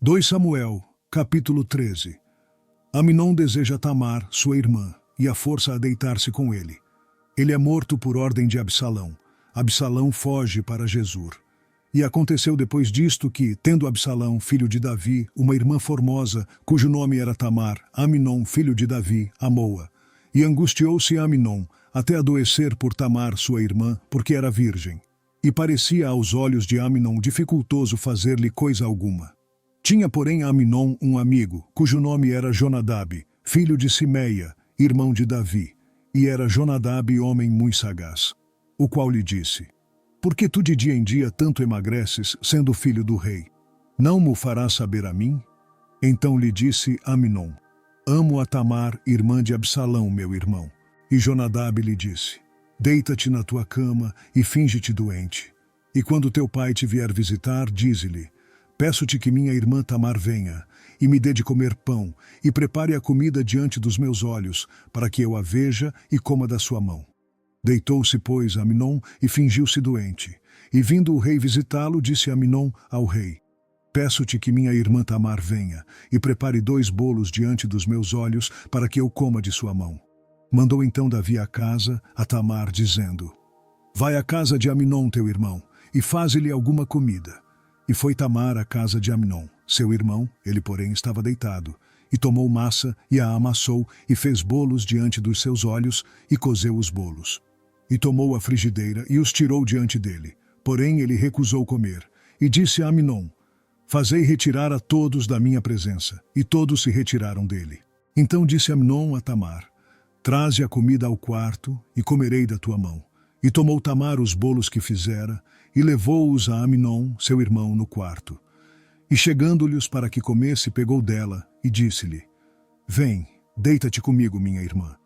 2 Samuel, capítulo 13. Aminon deseja Tamar, sua irmã, e a força a deitar-se com ele. Ele é morto por ordem de Absalão. Absalão foge para Jesur. E aconteceu depois disto que, tendo Absalão, filho de Davi, uma irmã formosa, cujo nome era Tamar, Aminon, filho de Davi, amou-a. E angustiou-se Aminon, até adoecer por Tamar, sua irmã, porque era virgem. E parecia aos olhos de Aminon dificultoso fazer-lhe coisa alguma. Tinha, porém, Aminon um amigo, cujo nome era Jonadab, filho de Simeia, irmão de Davi. E era Jonadab homem muito sagaz, o qual lhe disse: Por que tu de dia em dia tanto emagreces, sendo filho do rei? Não mo farás saber a mim? Então lhe disse Aminon: Amo a Tamar, irmã de Absalão, meu irmão. E Jonadab lhe disse: Deita-te na tua cama e finge-te doente. E quando teu pai te vier visitar, dize-lhe: Peço-te que minha irmã Tamar venha, e me dê de comer pão, e prepare a comida diante dos meus olhos, para que eu a veja e coma da sua mão. Deitou-se, pois, Aminon e fingiu-se doente. E vindo o rei visitá-lo, disse Aminon ao rei: Peço-te que minha irmã Tamar venha, e prepare 2 bolos diante dos meus olhos, para que eu coma de sua mão. Mandou então Davi a casa, a Tamar, dizendo: Vai à casa de Aminon, teu irmão, e faze-lhe alguma comida. E foi Tamar à casa de Aminon, seu irmão, ele porém estava deitado, e tomou massa, e a amassou, e fez bolos diante dos seus olhos, e cozeu os bolos. E tomou a frigideira, e os tirou diante dele. Porém ele recusou comer, e disse a Aminon: Fazei retirar a todos da minha presença. E todos se retiraram dele. Então disse Aminon a Tamar: Traze a comida ao quarto, e comerei da tua mão. E tomou Tamar os bolos que fizera, e levou-os a Aminon, seu irmão, no quarto. E chegando-lhes para que comesse, pegou dela, e disse-lhe: Vem, deita-te comigo, minha irmã.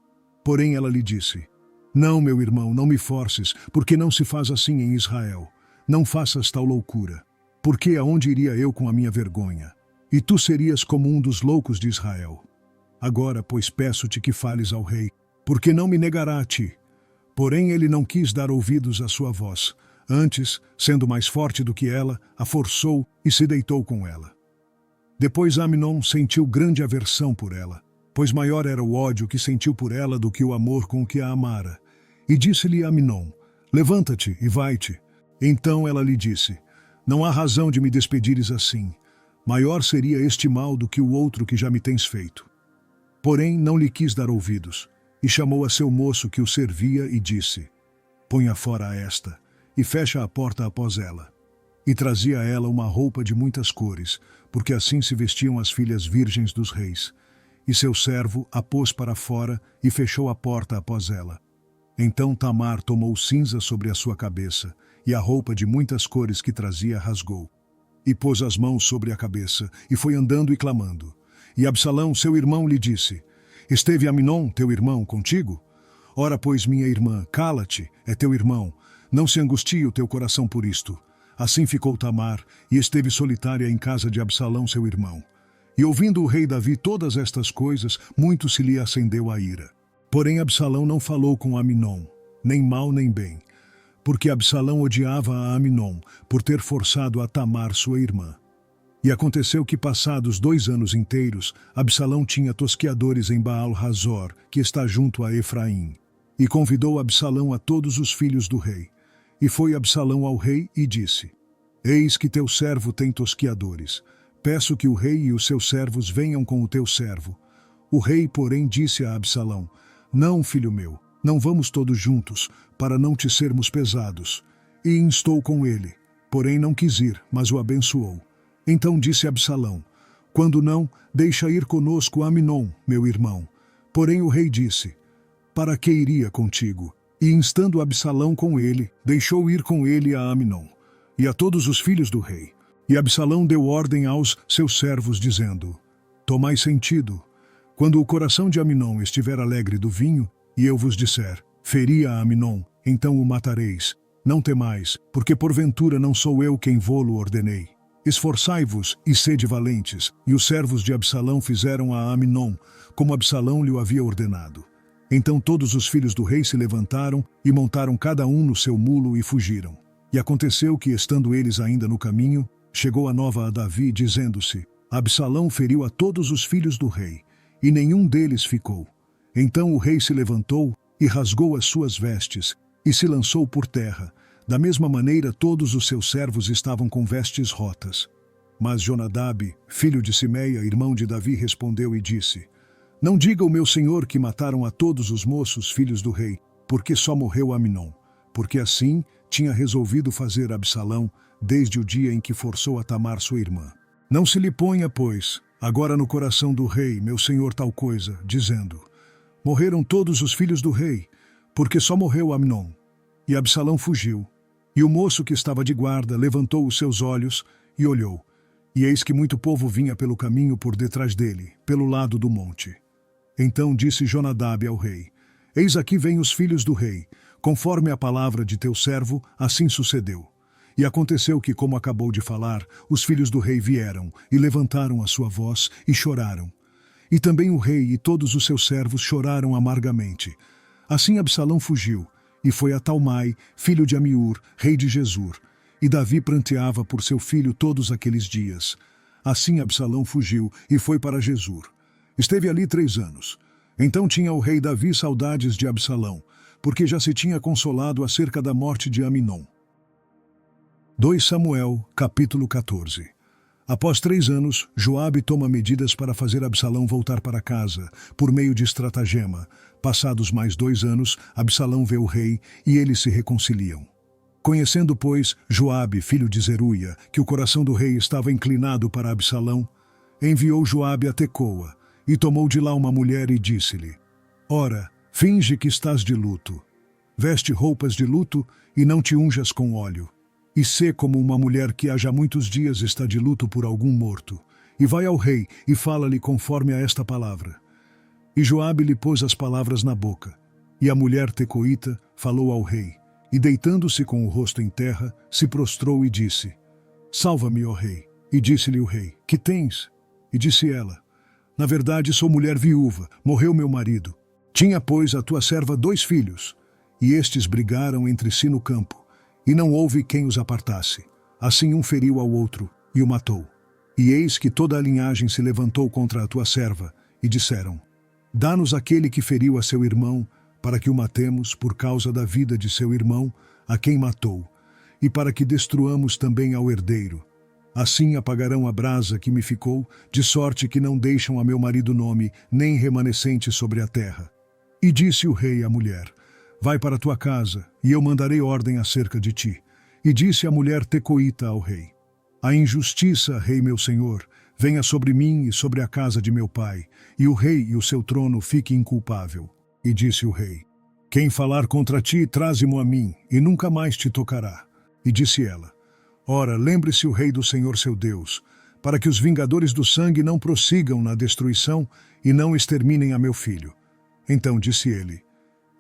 Porém ela lhe disse: Não, meu irmão, não me forces, porque não se faz assim em Israel. Não faças tal loucura. Porque aonde iria eu com a minha vergonha? E tu serias como um dos loucos de Israel. Agora, pois, peço-te que fales ao rei, porque não me negará a ti. Porém ele não quis dar ouvidos à sua voz. Antes, sendo mais forte do que ela, a forçou e se deitou com ela. Depois Aminon sentiu grande aversão por ela, pois maior era o ódio que sentiu por ela do que o amor com que a amara. E disse-lhe Aminon: Levanta-te e vai-te. Então ela lhe disse: Não há razão de me despedires assim. Maior seria este mal do que o outro que já me tens feito. Porém não lhe quis dar ouvidos, e chamou a seu moço que o servia e disse: Ponha fora esta, e fecha a porta após ela. E trazia a ela uma roupa de muitas cores, porque assim se vestiam as filhas virgens dos reis. E seu servo a pôs para fora e fechou a porta após ela. Então Tamar tomou cinza sobre a sua cabeça, e a roupa de muitas cores que trazia rasgou. E pôs as mãos sobre a cabeça, e foi andando e clamando. E Absalão, seu irmão, lhe disse: Esteve Aminon, teu irmão, contigo? Ora, pois, minha irmã, cala-te, é teu irmão. Não se angustie o teu coração por isto. Assim ficou Tamar, e esteve solitária em casa de Absalão, seu irmão. E ouvindo o rei Davi todas estas coisas, muito se lhe acendeu a ira. Porém Absalão não falou com Aminon, nem mal nem bem, porque Absalão odiava a Aminon, por ter forçado a Tamar, sua irmã. E aconteceu que, passados 2 anos inteiros, Absalão tinha tosqueadores em Baal-Razor, que está junto a Efraim. E convidou Absalão a todos os filhos do rei. E foi Absalão ao rei e disse: Eis que teu servo tem tosqueadores. Peço que o rei e os seus servos venham com o teu servo. O rei, porém, disse a Absalão: Não, filho meu, não vamos todos juntos, para não te sermos pesados. E instou com ele. Porém não quis ir, mas o abençoou. Então disse Absalão: Quando não, deixa ir conosco Aminon, meu irmão. Porém o rei disse: Para que iria contigo? E instando Absalão com ele, deixou ir com ele a Aminon, e a todos os filhos do rei. E Absalão deu ordem aos seus servos, dizendo: Tomai sentido. Quando o coração de Aminon estiver alegre do vinho, e eu vos disser: Feri a Aminon, então o matareis. Não temais, porque porventura não sou eu quem vô-lo ordenei. Esforçai-vos e sede valentes. E os servos de Absalão fizeram a Aminon, como Absalão lhe o havia ordenado. Então todos os filhos do rei se levantaram e montaram cada um no seu mulo e fugiram. E aconteceu que, estando eles ainda no caminho, chegou a nova a Davi, dizendo-se: Absalão feriu a todos os filhos do rei, e nenhum deles ficou. Então o rei se levantou e rasgou as suas vestes, e se lançou por terra. Da mesma maneira todos os seus servos estavam com vestes rotas. Mas Jonadab, filho de Simeia, irmão de Davi, respondeu e disse: Não diga o meu senhor que mataram a todos os moços, filhos do rei, porque só morreu Aminon, porque assim tinha resolvido fazer Absalão desde o dia em que forçou a Tamar sua irmã. Não se lhe ponha, pois, agora no coração do rei, meu senhor, tal coisa, dizendo: Morreram todos os filhos do rei, porque só morreu Aminon. E Absalão fugiu. E o moço que estava de guarda levantou os seus olhos e olhou. E eis que muito povo vinha pelo caminho por detrás dele, pelo lado do monte. Então disse Jonadab ao rei: Eis aqui vêm os filhos do rei, conforme a palavra de teu servo, assim sucedeu. E aconteceu que, como acabou de falar, os filhos do rei vieram e levantaram a sua voz e choraram. E também o rei e todos os seus servos choraram amargamente. Assim Absalão fugiu, e foi a Talmai, filho de Amiur, rei de Gesur. E Davi pranteava por seu filho todos aqueles dias. Assim Absalão fugiu e foi para Gesur. Esteve ali 3 anos. Então tinha o rei Davi saudades de Absalão, porque já se tinha consolado acerca da morte de Aminon. 2 Samuel, capítulo 14. Após 3 anos, Joabe toma medidas para fazer Absalão voltar para casa, por meio de estratagema. Passados mais 2 anos, Absalão vê o rei e eles se reconciliam. Conhecendo, pois, Joabe, filho de Zeruia, que o coração do rei estava inclinado para Absalão, enviou Joabe a Tecoa, e tomou de lá uma mulher e disse-lhe: Ora, finge que estás de luto. Veste roupas de luto e não te unjas com óleo. E sê como uma mulher que há já muitos dias está de luto por algum morto. E vai ao rei e fala-lhe conforme a esta palavra. E Joabe lhe pôs as palavras na boca. E a mulher tecoíta falou ao rei. E deitando-se com o rosto em terra, se prostrou e disse: Salva-me, ó rei. E disse-lhe o rei: Que tens? E disse ela: Na verdade sou mulher viúva, morreu meu marido. Tinha, pois, a tua serva 2 filhos. E estes brigaram entre si no campo. E não houve quem os apartasse. Assim um feriu ao outro, e o matou. E eis que toda a linhagem se levantou contra a tua serva, e disseram: Dá-nos aquele que feriu a seu irmão, para que o matemos por causa da vida de seu irmão, a quem matou, e para que destruamos também ao herdeiro. Assim apagarão a brasa que me ficou, de sorte que não deixam a meu marido nome, nem remanescente sobre a terra. E disse o rei à mulher: Vai para tua casa, e eu mandarei ordem acerca de ti. E disse a mulher tecoíta ao rei: A injustiça, rei meu senhor, venha sobre mim e sobre a casa de meu pai, e o rei e o seu trono fique inculpável. E disse o rei: Quem falar contra ti, traze-mo a mim, e nunca mais te tocará. E disse ela: Ora, lembre-se o rei do Senhor seu Deus, para que os vingadores do sangue não prossigam na destruição e não exterminem a meu filho. Então disse ele: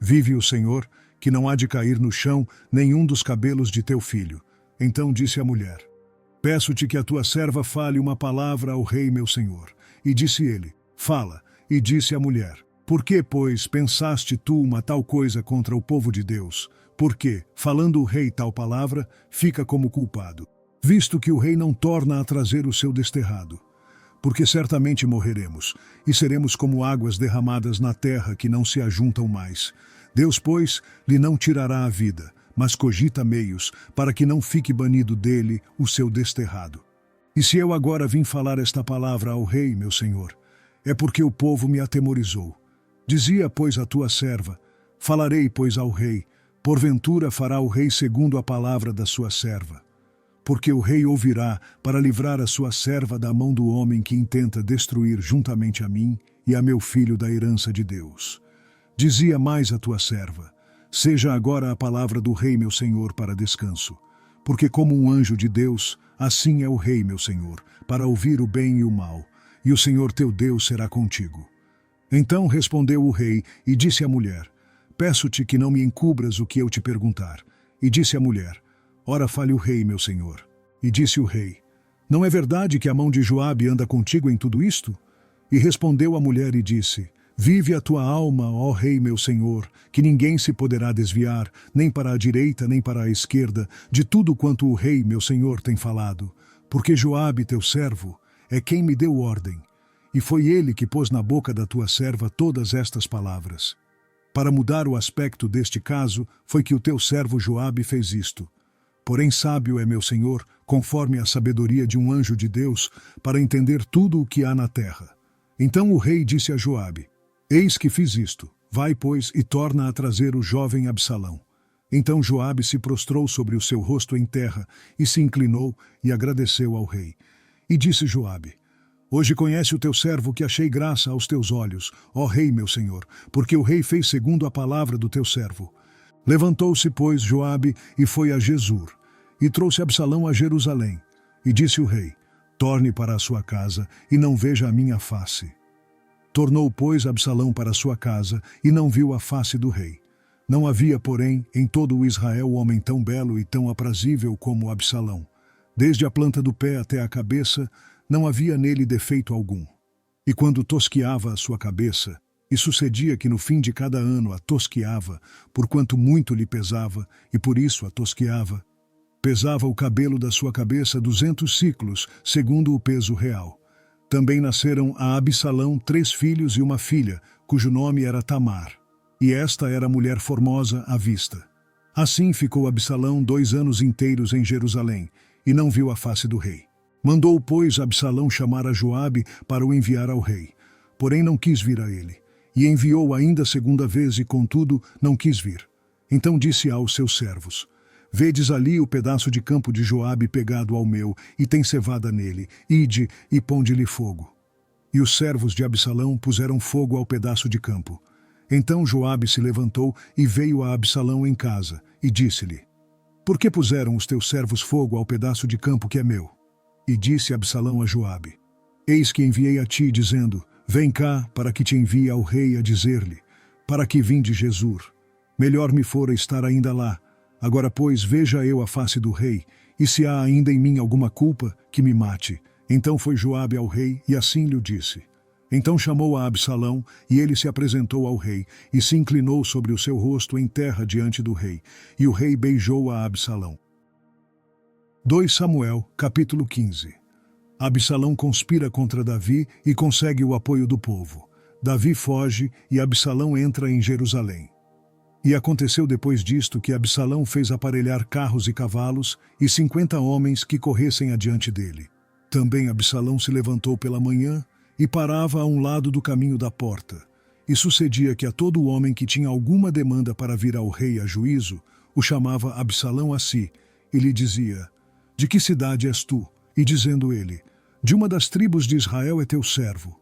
Vive o Senhor, que não há de cair no chão nenhum dos cabelos de teu filho. Então disse a mulher: Peço-te que a tua serva fale uma palavra ao rei meu senhor. E disse ele: Fala. E disse a mulher: Por que, pois, pensaste tu uma tal coisa contra o povo de Deus? Porque, falando o rei tal palavra, fica como culpado, visto que o rei não torna a trazer o seu desterrado. Porque certamente morreremos, e seremos como águas derramadas na terra que não se ajuntam mais. Deus, pois, lhe não tirará a vida, mas cogita meios, para que não fique banido dele o seu desterrado. E se eu agora vim falar esta palavra ao rei, meu senhor, é porque o povo me atemorizou. Dizia, pois, a tua serva: Falarei, pois, ao rei, porventura fará o rei segundo a palavra da sua serva. Porque o rei ouvirá para livrar a sua serva da mão do homem que intenta destruir juntamente a mim e a meu filho da herança de Deus. Dizia mais a tua serva: Seja agora a palavra do rei meu senhor para descanso. Porque como um anjo de Deus, assim é o rei meu senhor, para ouvir o bem e o mal, e o Senhor teu Deus será contigo. Então respondeu o rei e disse à mulher: Peço-te que não me encubras o que eu te perguntar. E disse a mulher: Ora fale o rei, meu senhor. E disse o rei: Não é verdade que a mão de Joabe anda contigo em tudo isto? E respondeu a mulher e disse: Vive a tua alma, ó rei meu senhor, que ninguém se poderá desviar, nem para a direita nem para a esquerda, de tudo quanto o rei meu senhor tem falado. Porque Joabe teu servo é quem me deu ordem, e foi ele que pôs na boca da tua serva todas estas palavras. Para mudar o aspecto deste caso, foi que o teu servo Joabe fez isto. Porém sábio é meu senhor, conforme a sabedoria de um anjo de Deus, para entender tudo o que há na terra. Então o rei disse a Joabe: Eis que fiz isto. Vai, pois, e torna a trazer o jovem Absalão. Então Joabe se prostrou sobre o seu rosto em terra, e se inclinou, e agradeceu ao rei. E disse Joabe: Hoje conhece o teu servo que achei graça aos teus olhos, ó rei meu senhor, porque o rei fez segundo a palavra do teu servo. Levantou-se, pois, Joabe, e foi a Jesur, e trouxe Absalão a Jerusalém. E disse o rei: Torne para a sua casa, e não veja a minha face. Tornou, pois, Absalão para a sua casa, e não viu a face do rei. Não havia, porém, em todo o Israel homem tão belo e tão aprazível como Absalão. Desde a planta do pé até a cabeça, não havia nele defeito algum. E quando tosquiava a sua cabeça, e sucedia que no fim de cada ano a tosquiava, porquanto muito lhe pesava, e por isso a tosquiava, pesava o cabelo da sua cabeça 200 siclos, segundo o peso real. Também nasceram a Absalão 3 filhos e uma filha, cujo nome era Tamar. E esta era mulher formosa à vista. Assim ficou Absalão 2 anos inteiros em Jerusalém, e não viu a face do rei. Mandou, pois, Absalão chamar a Joabe para o enviar ao rei. Porém não quis vir a ele. E enviou ainda 2ª vez, e contudo não quis vir. Então disse aos seus servos: Vedes ali o pedaço de campo de Joabe pegado ao meu, e tem cevada nele. Ide e ponde-lhe fogo. E os servos de Absalão puseram fogo ao pedaço de campo. Então Joabe se levantou e veio a Absalão em casa, e disse-lhe: Por que puseram os teus servos fogo ao pedaço de campo que é meu? E disse Absalão a Joabe: Eis que enviei a ti, dizendo: Vem cá, para que te envie ao rei a dizer-lhe: Para que vim de Jesur? Melhor me fora estar ainda lá. Agora, pois, veja eu a face do rei, e se há ainda em mim alguma culpa, que me mate. Então foi Joabe ao rei, e assim lhe disse. Então chamou a Absalão, e ele se apresentou ao rei, e se inclinou sobre o seu rosto em terra diante do rei, e o rei beijou a Absalão. 2 Samuel, capítulo 15. Absalão conspira contra Davi e consegue o apoio do povo. Davi foge, e Absalão entra em Jerusalém. E aconteceu depois disto que Absalão fez aparelhar carros e cavalos, e 50 homens que corressem adiante dele. Também Absalão se levantou pela manhã, e parava a um lado do caminho da porta. E sucedia que a todo homem que tinha alguma demanda para vir ao rei a juízo, o chamava Absalão a si, e lhe dizia: De que cidade és tu? E dizendo ele: De uma das tribos de Israel é teu servo.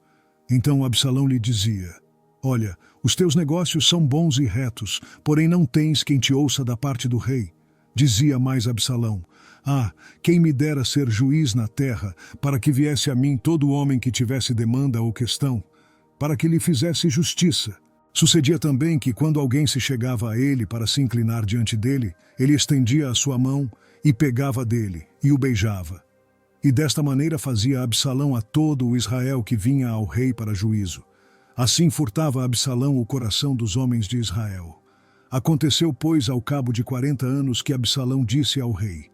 Então Absalão lhe dizia: Olha, os teus negócios são bons e retos, porém não tens quem te ouça da parte do rei. Dizia mais Absalão: Ah, quem me dera ser juiz na terra, para que viesse a mim todo homem que tivesse demanda ou questão, para que lhe fizesse justiça. Sucedia também que, quando alguém se chegava a ele para se inclinar diante dele, ele estendia a sua mão e pegava dele, e o beijava. E desta maneira fazia Absalão a todo o Israel que vinha ao rei para juízo. Assim furtava Absalão o coração dos homens de Israel. Aconteceu, pois, ao cabo de 40 anos que Absalão disse ao rei: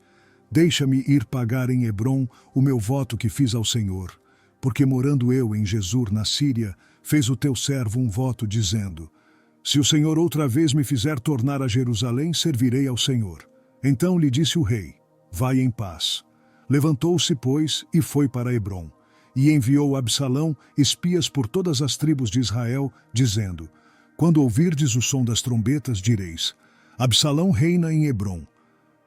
Deixa-me ir pagar em Hebrom o meu voto que fiz ao Senhor, porque morando eu em Jesur, na Síria, fez o teu servo um voto, dizendo: Se o Senhor outra vez me fizer tornar a Jerusalém, servirei ao Senhor. Então lhe disse o rei: Vai em paz. Levantou-se, pois, e foi para Hebrom. E enviou Absalão espias por todas as tribos de Israel, dizendo: Quando ouvirdes o som das trombetas, direis: Absalão reina em Hebrom.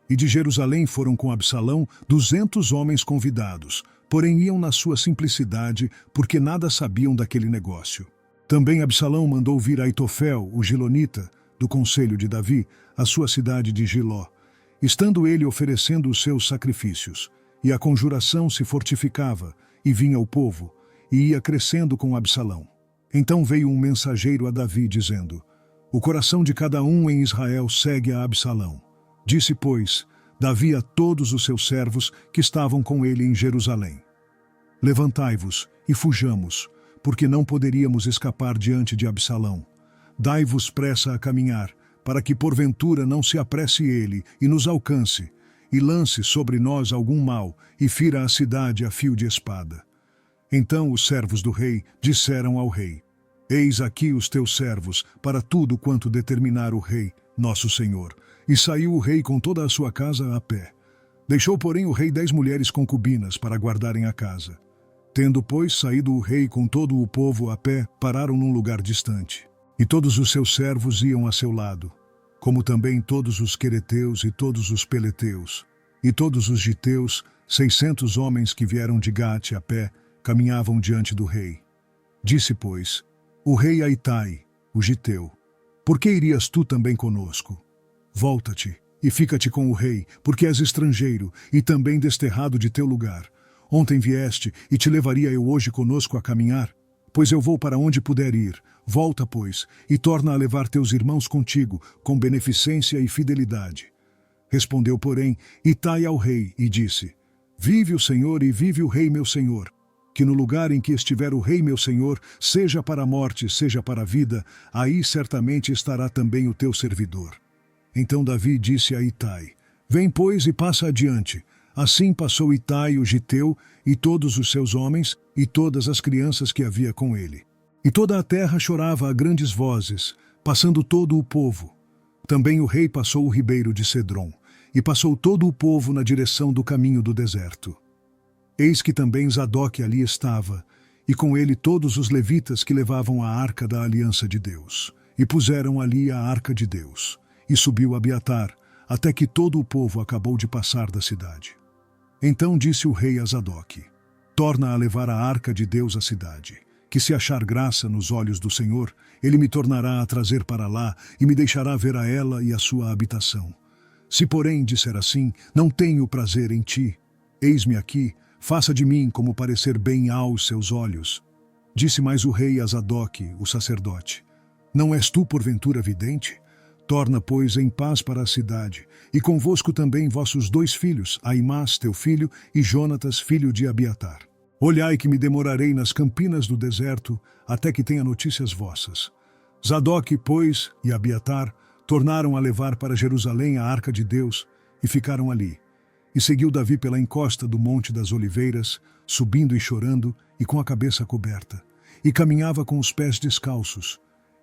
E de Jerusalém foram com Absalão 200 homens convidados, porém iam na sua simplicidade, porque nada sabiam daquele negócio. Também Absalão mandou vir Aitofel, o gilonita, do conselho de Davi, à sua cidade de Giló, estando ele oferecendo os seus sacrifícios. E a conjuração se fortificava, e vinha o povo, e ia crescendo com Absalão. Então veio um mensageiro a Davi, dizendo: O coração de cada um em Israel segue a Absalão. Disse, pois, Davi a todos os seus servos que estavam com ele em Jerusalém: Levantai-vos e fujamos, porque não poderíamos escapar diante de Absalão. Dai-vos pressa a caminhar, para que porventura não se apresse ele e nos alcance, e lance sobre nós algum mal, e fira a cidade a fio de espada. Então os servos do rei disseram ao rei: Eis aqui os teus servos, para tudo quanto determinar o rei, nosso senhor. E saiu o rei com toda a sua casa a pé. Deixou, porém, o rei 10 mulheres concubinas para guardarem a casa. Tendo, pois, saído o rei com todo o povo a pé, pararam num lugar distante. E todos os seus servos iam a seu lado, como também todos os quereteus e todos os peleteus, e todos os giteus, 600 homens que vieram de Gate a pé, caminhavam diante do rei. Disse, pois, o rei a Itai, o giteu: Por que irias tu também conosco? Volta-te e fica-te com o rei, porque és estrangeiro e também desterrado de teu lugar. Ontem vieste e te levaria eu hoje conosco a caminhar? Pois eu vou para onde puder ir. Volta, pois, e torna a levar teus irmãos contigo, com beneficência e fidelidade. Respondeu, porém, Itai ao rei e disse: Vive o Senhor e vive o rei meu senhor. Que no lugar em que estiver o rei meu senhor, seja para a morte, seja para a vida, aí certamente estará também o teu servidor. Então Davi disse a Itai: Vem, pois, e passa adiante. Assim passou Itai o giteu, e todos os seus homens, e todas as crianças que havia com ele. E toda a terra chorava a grandes vozes, passando todo o povo. Também o rei passou o ribeiro de Cedron, e passou todo o povo na direção do caminho do deserto. Eis que também Zadok ali estava, e com ele todos os levitas que levavam a arca da aliança de Deus. E puseram ali a arca de Deus. E subiu Abiatar, até que todo o povo acabou de passar da cidade. Então disse o rei a Zadok: Torna a levar a arca de Deus à cidade, que se achar graça nos olhos do Senhor, ele me tornará a trazer para lá e me deixará ver a ela e a sua habitação. Se porém disser assim, não tenho prazer em ti, eis-me aqui, faça de mim como parecer bem aos seus olhos. Disse mais o rei a Zadok, o sacerdote: Não és tu porventura vidente? Torna, pois, em paz para a cidade, e convosco também vossos 2 filhos, Aimás, teu filho, e Jonatas, filho de Abiatar. Olhai que me demorarei nas campinas do deserto, até que tenha notícias vossas. Zadok, pois, e Abiatar tornaram a levar para Jerusalém a arca de Deus, e ficaram ali. E seguiu Davi pela encosta do Monte das Oliveiras, subindo e chorando, e com a cabeça coberta, e caminhava com os pés descalços.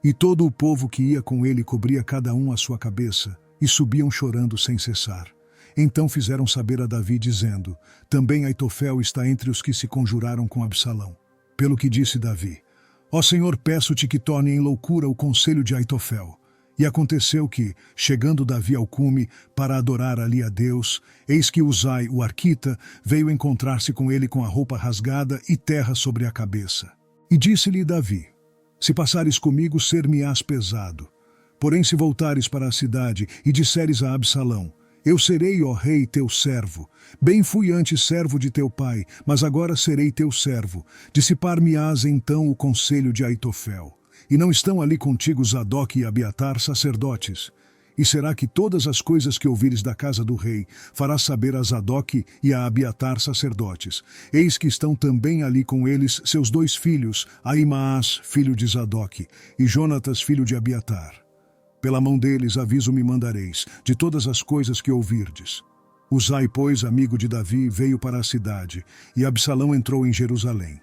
E todo o povo que ia com ele cobria cada um a sua cabeça, e subiam chorando sem cessar. Então fizeram saber a Davi, dizendo: Também Aitofel está entre os que se conjuraram com Absalão. Pelo que disse Davi: Ó Senhor, peço-te que torne em loucura o conselho de Aitofel. E aconteceu que, chegando Davi ao cume, para adorar ali a Deus, eis que Uzai, o arquita, veio encontrar-se com ele com a roupa rasgada e terra sobre a cabeça. E disse-lhe Davi: Se passares comigo, ser-me-ás pesado. Porém, se voltares para a cidade e disseres a Absalão: Eu serei, ó rei, teu servo. Bem fui antes servo de teu pai, mas agora serei teu servo. Dissipar-me-ás então o conselho de Aitofel. E não estão ali contigo Zadok e Abiatar, sacerdotes? E será que todas as coisas que ouvires da casa do rei farás saber a Zadok e a Abiatar, sacerdotes? Eis que estão também ali com eles seus 2 filhos, Aimás, filho de Zadok, e Jonatas, filho de Abiatar. Pela mão deles aviso me mandareis, de todas as coisas que ouvirdes. Uzai, pois, amigo de Davi, veio para a cidade, e Absalão entrou em Jerusalém.